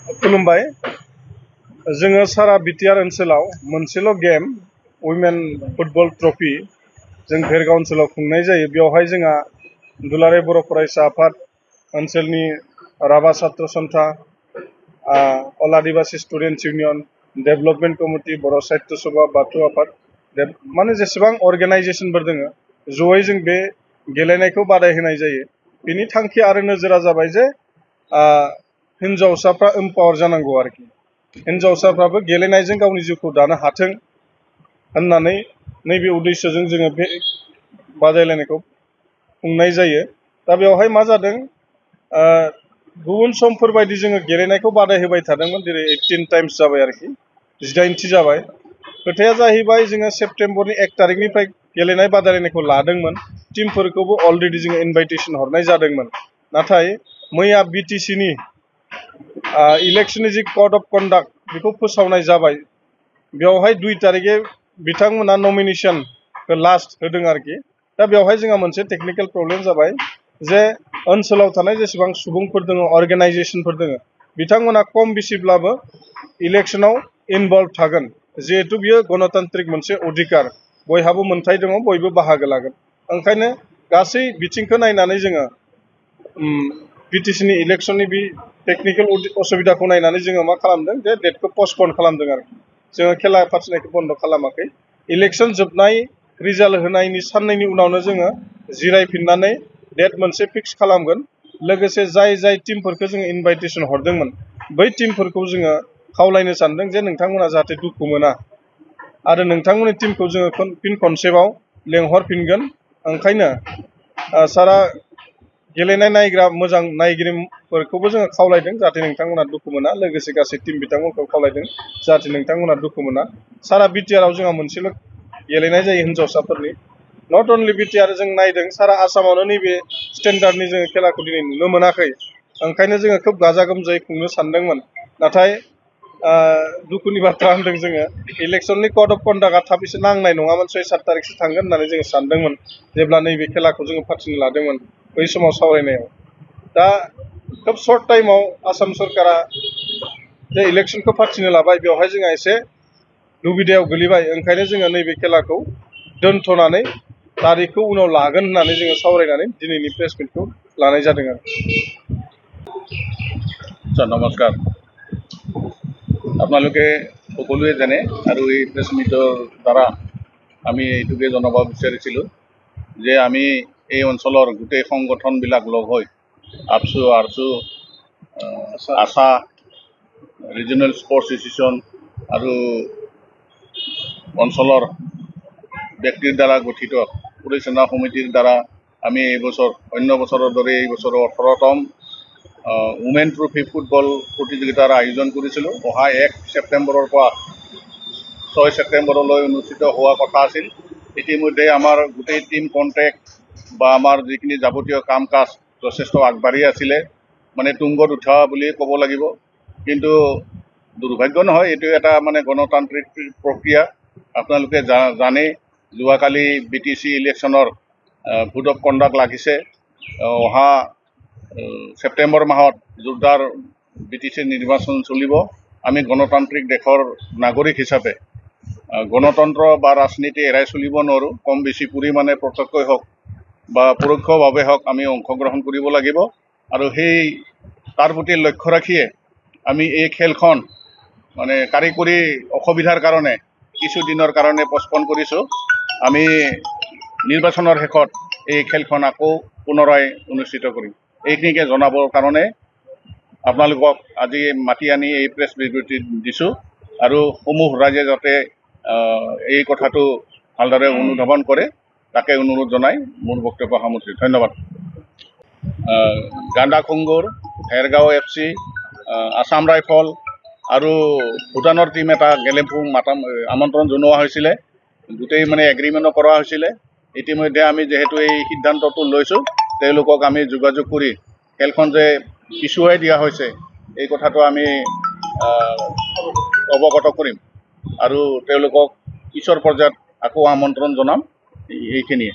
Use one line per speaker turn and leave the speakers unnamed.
खुलुमबाय जोङो सारा बिटिआर ओनसोलाव मोनसेल' गेम उइमेन फुटबल ट्रफी जों भेरगाव ओनसोलाव खुंनाय जायो। बेवहाय जोंहा दुलाराय बर' फरायसा आफाद ओनसोलनि राभा छात्र सन्था अल आदिबासी स्टुडेन्ट्स इउनियन डेभेलपमेन्ट कमिटि बर' साहित्य सभा बाथौ आफाद माने जेसेबां अर्गेनाइजेशनफोर दोङो जयै जों बे गेलेनायखौ बादायहोनाय जायो। बिनि थांखि आरो नोजोरा जाबाय जे हिन्जावसाफ्रा एम्पावार जानांगौ आरोखि हिन्जावसाफ्राबो गेलेनायजों गावनि जिउखौ दानो हाथों होननानै नैबे उद्देश्यजों जोङो बे बादायलायनायखौ खुंनाय जायो। दा बेवहाय मा जादों गुबुन समफोर बायदि जोङो गेलेनायखौ बादायहोबाय थादोंमोन जेरै 18 टाइम्स जाबाय आरोखि 18थि जाबाय। खोथाया जाहैबाय जोङो सेप्तेम्बरनि 1 तारिखनिफ्राय गेलेनाय बादायलायनायखौ लादोंमोन। टीमफोरखौबो अलरेडि जोङो इनभाइटेसन हरनाय जादोंमोन। नाथाय मैया बिटिसिनि इलेक्शननि जि कड अफ कन्डाक्ट बेखौ फोसावनाय जाबाय। बेवहाय 2 तारिखे बिथांमोना नमिनेशनखौ लास्ट होदों आरोखि। दा बेवहाय जोंहा मोनसे टेक्निकेल प्रब्लेम जाबाय जे ओनसोलाव थानाय जेसेबां सुबुंफोर दङ अर्गेनाइजेशनफोर दङ बिथांमोना खम बेसिब्लाबो इलेक्शनाव इनभल्भ थागोन। जिहेतु बियो गणतान्त्रिक मोनसे अधिकार बयहाबो मोन्थाय दङ बयबो बाहागो लागोन। ओंखायनो गासै बिथिंखौ नायनानै जोङो बिटिसिनि इलेक्शननि बे टेक्निकेल असुबिदाखौ नायनानै जोङो मा खालामदों जे डेटखौ पस्टपन खालामदों आरोखि। जोङो खेला फाथिनायखौ बन्द खालामाखै। इलेक्शन जोबनाय रिजाल्ट होनायनि साननैनि उनावनो जोङो जिरायफिननानै डेट मोनसे फिक्स खालामगोन। लोगोसे जाय जाय टीमफोरखौ जोङो इनभाइटेसन हरदोंमोन बै टीमफोरखौ जोङो खावलायनो सानदों जे नोंथांमोना जाहाथे दुखु मोना आरो नोंथांमोननि टीमखौ जोङो फिन खनसेबाव लेंहरफिनगोन। ओंखायनो सारा गेलेनाय नायग्रा मोजां नायगिरिफोरखौबो जोङो खावलायदों जाहाथे नोंथांमोना दुखु मोना। लोगोसे गासै टीम बिथांमोनखौ खावलायदों जाहाथे नोंथांमोना दुखु मोना। सारा बिटिआरआव जोंहा मोनसेल' गेलेनाय जायो हिन्जावसाफोरनि। नट अनलि बिटिआर जों नायदों सारा आसामावनो नैबे स्टेन्डार्डनि जोङो खेलाखौ दिनै नुनो मोनाखै। ओंखायनो जोङो खोब गाजा गोमजायै खुंनो सानदोंमोन। नाथाय दुखुनि बाथ्रा होनदों जोङो इलेक्शननि कड अफ कन्डाक्टआ थाब एसे नांनाय नङामोन। 6-7 तारिखसो थांगोन होननानै जोङो सानदोंमोन जेब्ला नैबे खेलाखौ जोङो फाथिनो लादोंमोन बै समाव सावरायनायाव। दा खोब सर्ट टाइमाव आसाम सरकारा जे इलेक्शनखौ फाथिनो लाबाय बेवहाय जोंहा एसे दुबिदायाव गोलैबाय। ओंखायनो जोङो नैबे खेलाखौ दोनथ'नानै तारिखखौ उनाव लागोन होननानै जोङो सावरायनानै दिनैनि प्रेस मिटखौ लानाय जादों आरो।
নমস্কাৰ আপোনালোকে সকলোৱে জানে আৰু এই প্ৰেছ মিটৰ দ্বাৰা আমি এইটোকে জনাব বিচাৰিছিলোঁ যে আমি এই অঞ্চলৰ গোটেই সংগঠনবিলাক লগ হৈ আপছু আৰছু আশা ৰিজনেল স্পৰ্টছ এছ'চিয়েশ্যন আৰু অঞ্চলৰ ব্যক্তিৰ দ্বাৰা গঠিত পৰিচালনা সমিতিৰ দ্বাৰা আমি এইবছৰ অন্য বছৰৰ দৰে এই বছৰৰ 18তম উমেন ট্ৰফি ফুটবল প্ৰতিযোগিতাৰ আয়োজন কৰিছিলোঁ। অহা 1 ছেপ্টেম্বৰৰ পৰা 6 ছেপ্টেম্বৰলৈ অনুষ্ঠিত হোৱা কথা আছিল। ইতিমধ্যে আমাৰ গোটেই টিম কণ্টেক্ট বা আমাৰ যিখিনি যাৱতীয় কাম কাজ যথেষ্ট আগবাঢ়ি আছিলে, মানে তুংগত উঠা বুলি ক'ব লাগিব। কিন্তু দুৰ্ভাগ্য নহয়, এইটো এটা মানে গণতান্ত্ৰিক প্ৰক্ৰিয়া। আপোনালোকে জানে যোৱাকালি বিটিচি ইলেকশ্যনৰ কোড অফ কণ্ডাক্ট লাগিছে। অহা ছেপ্টেম্বৰ মাহত জোৰদাৰ বিটিচিৰ নিৰ্বাচন চলিব। আমি গণতান্ত্ৰিক দেশৰ নাগৰিক হিচাপে গণতন্ত্ৰ বা ৰাজনীতি এৰাই চলিব নোৱাৰোঁ। কম বেছি পৰিমাণে প্ৰত্যক্ষই হওক বা পৰোক্ষভাৱে হওক আমি অংশগ্ৰহণ কৰিব লাগিব। আৰু তাৰ প্ৰতি লক্ষ্য ৰাখিয়ে আমি এই খেলখন মানে কাৰিকৰী অসুবিধাৰ কাৰণে কিছুদিনৰ কাৰণে পষ্টপন কৰিছোঁ। আমি নিৰ্বাচনৰ শেষত এই খেলখন আকৌ পুনৰাই অনুষ্ঠিত কৰিম। এইখিনিকে জনাবৰ কাৰণে আপোনালোকক আজি মাতি আনি এই প্ৰেছ বিবৃতি দিছোঁ। আৰু সমূহ ৰাইজে যাতে এই কথাটো ভালদৰে অনুধাৱন কৰে তাকে অনুৰোধ জনাই মোৰ বক্তব্য সামৰিছোঁ। ধন্যবাদ। গান্দা খুংগুৰ, ভেৰগাঁও FC, আছাম ৰাইফল আৰু ভূটানৰ টিম এটা গেলেম্পু আমন্ত্ৰণ জনোৱা হৈছিলে। গোটেই মানে এগ্ৰিমেণ্টো কৰা হৈছিলে। ইতিমধ্যে আমি যিহেতু এই সিদ্ধান্তটো লৈছোঁ তেওঁলোকক আমি যোগাযোগ কৰি খেলখন যে পিছুৱাই দিয়া হৈছে এই কথাটো আমি অৱগত কৰিম আৰু তেওঁলোকক পিছৰ পৰ্যায়ত আকৌ আমন্ত্ৰণ জনাম। এইখিনিয়ে।